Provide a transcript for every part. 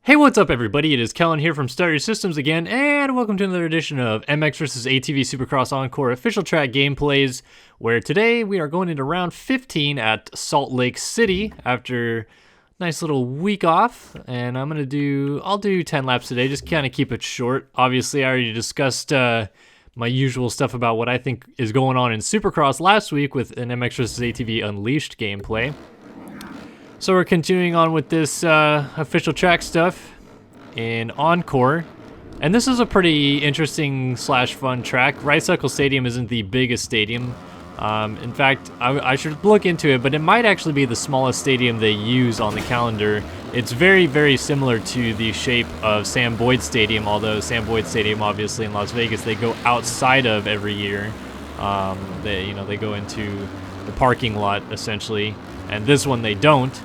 Hey, what's up everybody? It is Kellen here from Start Your Systems again, and welcome to another edition of MX vs. ATV Supercross Encore official track gameplays, where today we are going into round 15 at Salt Lake City after a nice little week off, and I'll do 10 laps today, just kind of keep it short. Obviously, I already discussed my usual stuff about what I think is going on in Supercross last week with an MX vs. ATV Unleashed gameplay. So we're continuing on with this official track stuff in Encore, and this is a pretty interesting slash fun track. Ricycle Stadium isn't the biggest stadium. In fact, I should look into it, but it might actually be the smallest stadium they use on the calendar. It's very, very similar to the shape of Sam Boyd Stadium, although Sam Boyd Stadium, obviously in Las Vegas, they go outside of every year. They go into the parking lot essentially, and this one they don't.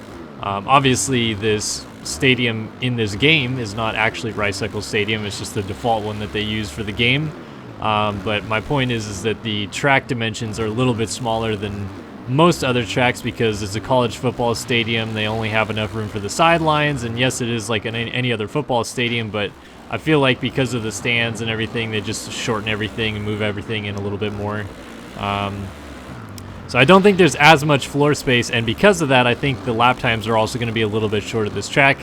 Obviously, this stadium in this game is not actually Ricycle Stadium. It's just the default one that they use for the game. But my point is that the track dimensions are a little bit smaller than most other tracks because it's a college football stadium. They only have enough room for the sidelines. And yes, it is like any other football stadium, but I feel like because of the stands and everything, they just shorten everything and move everything in a little bit more. So I don't think there's as much floor space, and because of that, I think the lap times are also going to be a little bit shorter. This track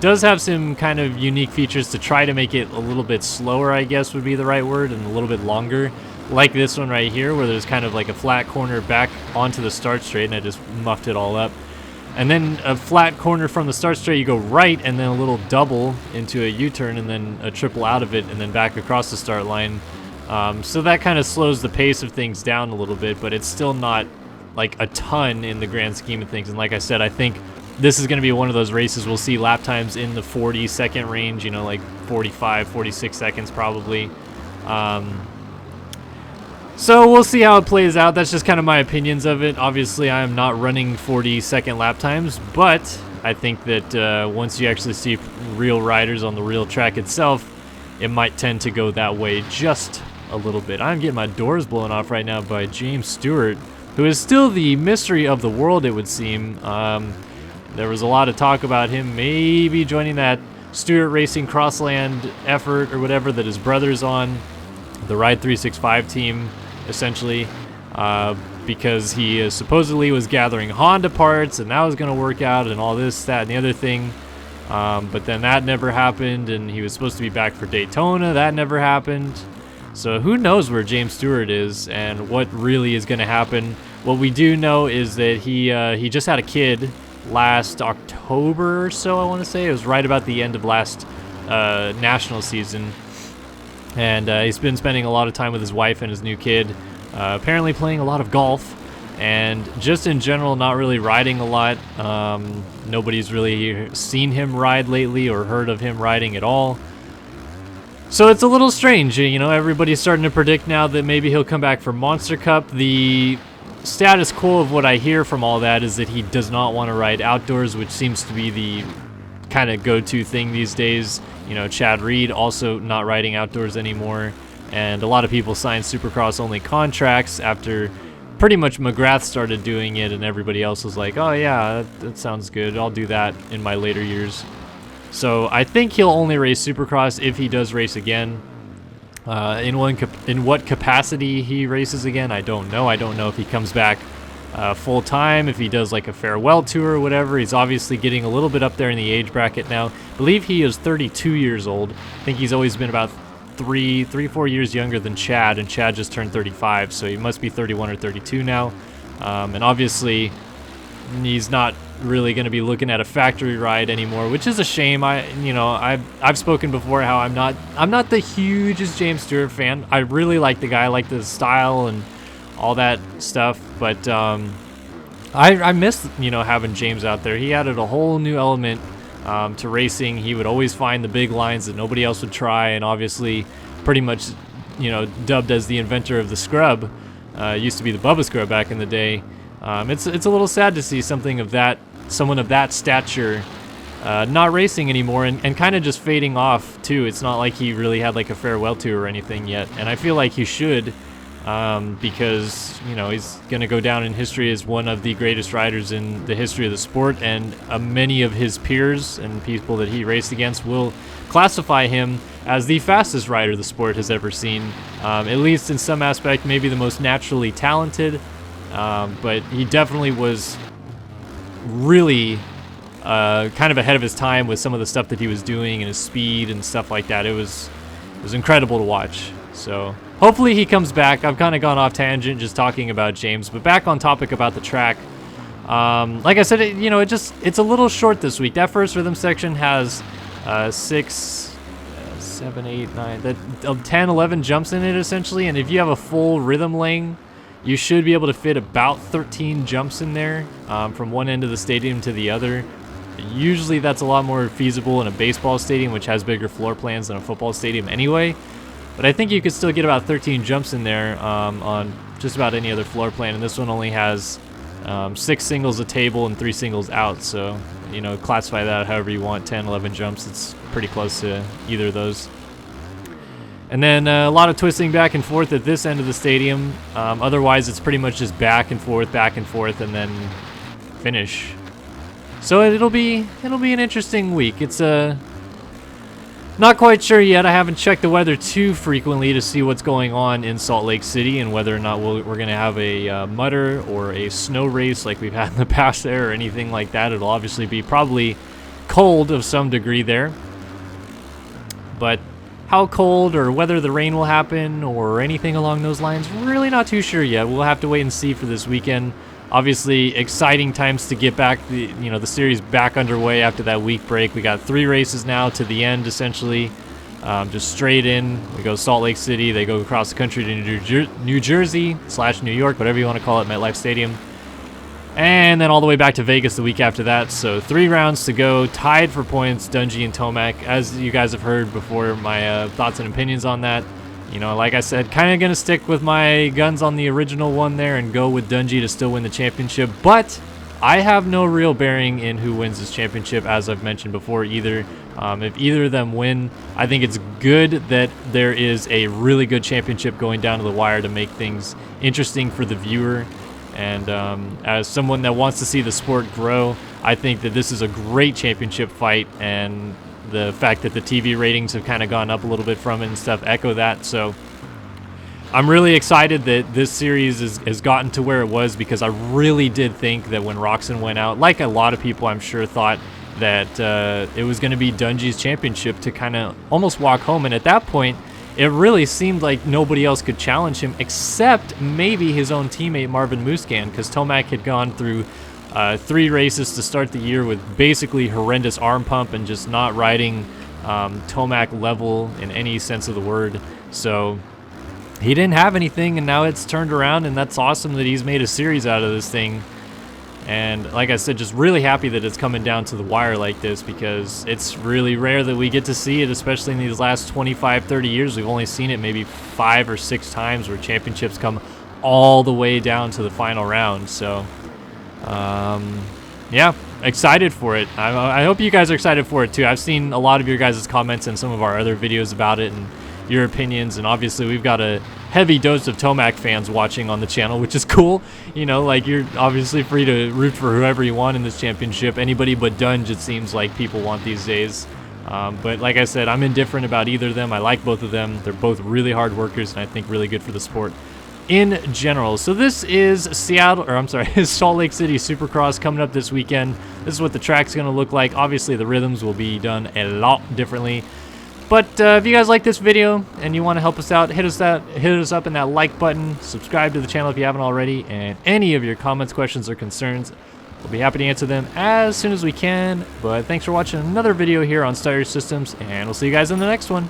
does have some kind of unique features to try to make it a little bit slower, I guess would be the right word, and a little bit longer. Like this one right here, where there's kind of like a flat corner back onto the start straight, and I just muffed it all up. And then a flat corner from the start straight, you go right, and then a little double into a U-turn, and then a triple out of it, and then back across the start line. So that kind of slows the pace of things down a little bit, but it's still not like a ton in the grand scheme of things. And like I said, I think this is going to be one of those races we'll see lap times in the 40-second range, you know, like 45, 46 seconds probably. So we'll see how it plays out. That's just kind of my opinions of it. Obviously, I am not running 40-second lap times, but I think that once you actually see real riders on the real track itself, it might tend to go that way just a little bit. I'm getting my doors blown off right now by James Stewart, who is still the mystery of the world, it would seem. There was a lot of talk about him maybe joining that Stewart Racing Crossland effort or whatever that his brother's on, the Ride 365 team, essentially, because he supposedly was gathering Honda parts, and that was going to work out, and all this, that, and the other thing. But then that never happened, and he was supposed to be back for Daytona. That never happened. So who knows where James Stewart is and what really is going to happen. What we do know is that he just had a kid last October or so, I want to say. It was right about the end of last national season. And he's been spending a lot of time with his wife and his new kid, apparently playing a lot of golf, and just in general not really riding a lot. Nobody's really seen him ride lately or heard of him riding at all. So it's a little strange, you know, everybody's starting to predict now that maybe he'll come back for Monster Cup. The status quo of what I hear from all that is that he does not want to ride outdoors, which seems to be the kind of go-to thing these days. You know, Chad Reed also not riding outdoors anymore, and a lot of people signed Supercross only contracts after pretty much McGrath started doing it, and everybody else was like, oh yeah, that sounds good, I'll do that in my later years. So I think he'll only race Supercross if he does race again. In what capacity he races again, I don't know. I don't know if he comes back full time, if he does like a farewell tour or whatever. He's obviously getting a little bit up there in the age bracket now. I believe he is 32 years old. I think he's always been about 4 years younger than Chad, and Chad just turned 35, so he must be 31 or 32 now. And obviously, he's not really going to be looking at a factory ride anymore, which is a shame. I've spoken before how I'm not the hugest James Stewart fan. I really like the guy, I like the style and all that stuff, but I miss having James out there. He added a whole new element to racing. He would always find the big lines that nobody else would try, and obviously pretty much dubbed as the inventor of the scrub. Used to be the Bubba Scrub back in the day. It's a little sad to see someone of that stature not racing anymore, and kind of just fading off too. It's not like he really had like a farewell tour or anything yet, and I feel like he should. because, you know, he's going to go down in history as one of the greatest riders in the history of the sport, and many of his peers and people that he raced against will classify him as the fastest rider the sport has ever seen, at least in some aspect, maybe the most naturally talented, but he definitely was really kind of ahead of his time with some of the stuff that he was doing and his speed and stuff like that. It was incredible to watch. So hopefully he comes back. I've kind of gone off tangent just talking about James, but back on topic about the track. Like I said, you know, it's a little short this week. That first rhythm section has 6, 7, 8, 9, 10, 11 jumps in it essentially, and if you have a full rhythm lane, you should be able to fit about 13 jumps in there, from one end of the stadium to the other. Usually that's a lot more feasible in a baseball stadium, which has bigger floor plans than a football stadium anyway. But I think you could still get about 13 jumps in there on just about any other floor plan, and this one only has 6 singles a table and 3 singles out, so, you know, classify that however you want, 10, 11 jumps. It's pretty close to either of those. And then a lot of twisting back and forth at this end of the stadium. Otherwise, it's pretty much just back and forth, and then finish. So it'll be an interesting week. It's not quite sure yet. I haven't checked the weather too frequently to see what's going on in Salt Lake City and whether or not we're going to have a mutter or a snow race like we've had in the past there or anything like that. It'll obviously be probably cold of some degree there. But how cold or whether the rain will happen or anything along those lines, really not too sure yet. We'll have to wait and see for this weekend. Obviously, exciting times to get back the series back underway after that week break. We got 3 races now to the end, essentially, just straight in. We go Salt Lake City. They go across the country to New Jersey / New York, whatever you want to call it, MetLife Stadium, and then all the way back to Vegas the week after that. So 3 rounds to go, tied for points, Dungey and Tomac. As you guys have heard before, my thoughts and opinions on that. You know, like I said, kind of going to stick with my guns on the original one there and go with Dungey to still win the championship. But I have no real bearing in who wins this championship, as I've mentioned before, either. If either of them win, I think it's good that there is a really good championship going down to the wire to make things interesting for the viewer. And as someone that wants to see the sport grow, I think that this is a great championship fight, and the fact that the TV ratings have kind of gone up a little bit from it and stuff echo that. So I'm really excited that this series has gotten to where it was, because I really did think that when Roczen went out, like a lot of people I'm sure thought that it was going to be Dungey's championship to kind of almost walk home. And at that point, it really seemed like nobody else could challenge him except maybe his own teammate Marvin Musquin, because Tomac had gone through 3 races to start the year with basically horrendous arm pump and just not riding Tomac level in any sense of the word. So he didn't have anything, and now it's turned around, and that's awesome that he's made a series out of this thing. And like I said, just really happy that it's coming down to the wire like this, because it's really rare that we get to see it, especially in these last 25, 30 years. We've only seen it maybe 5 or 6 times where championships come all the way down to the final round. So yeah, excited for it. I hope you guys are excited for it too. I've seen a lot of your guys' comments in some of our other videos about it and your opinions, and obviously we've got a heavy dose of Tomac fans watching on the channel, which is cool. You know, like, you're obviously free to root for whoever you want in this championship. Anybody but Dunge, it seems like people want these days. But like I said, I'm indifferent about either of them. I like both of them. They're both really hard workers, and I think really good for the sport in general. So this is Salt Lake City Supercross coming up this weekend. This is what the track's going to look like. Obviously, the rhythms will be done a lot differently. But if you guys like this video and you want to help us out, hit us up in that like button. Subscribe to the channel if you haven't already. And any of your comments, questions, or concerns, we'll be happy to answer them as soon as we can. But thanks for watching another video here on Start Your Systems, and we'll see you guys in the next one.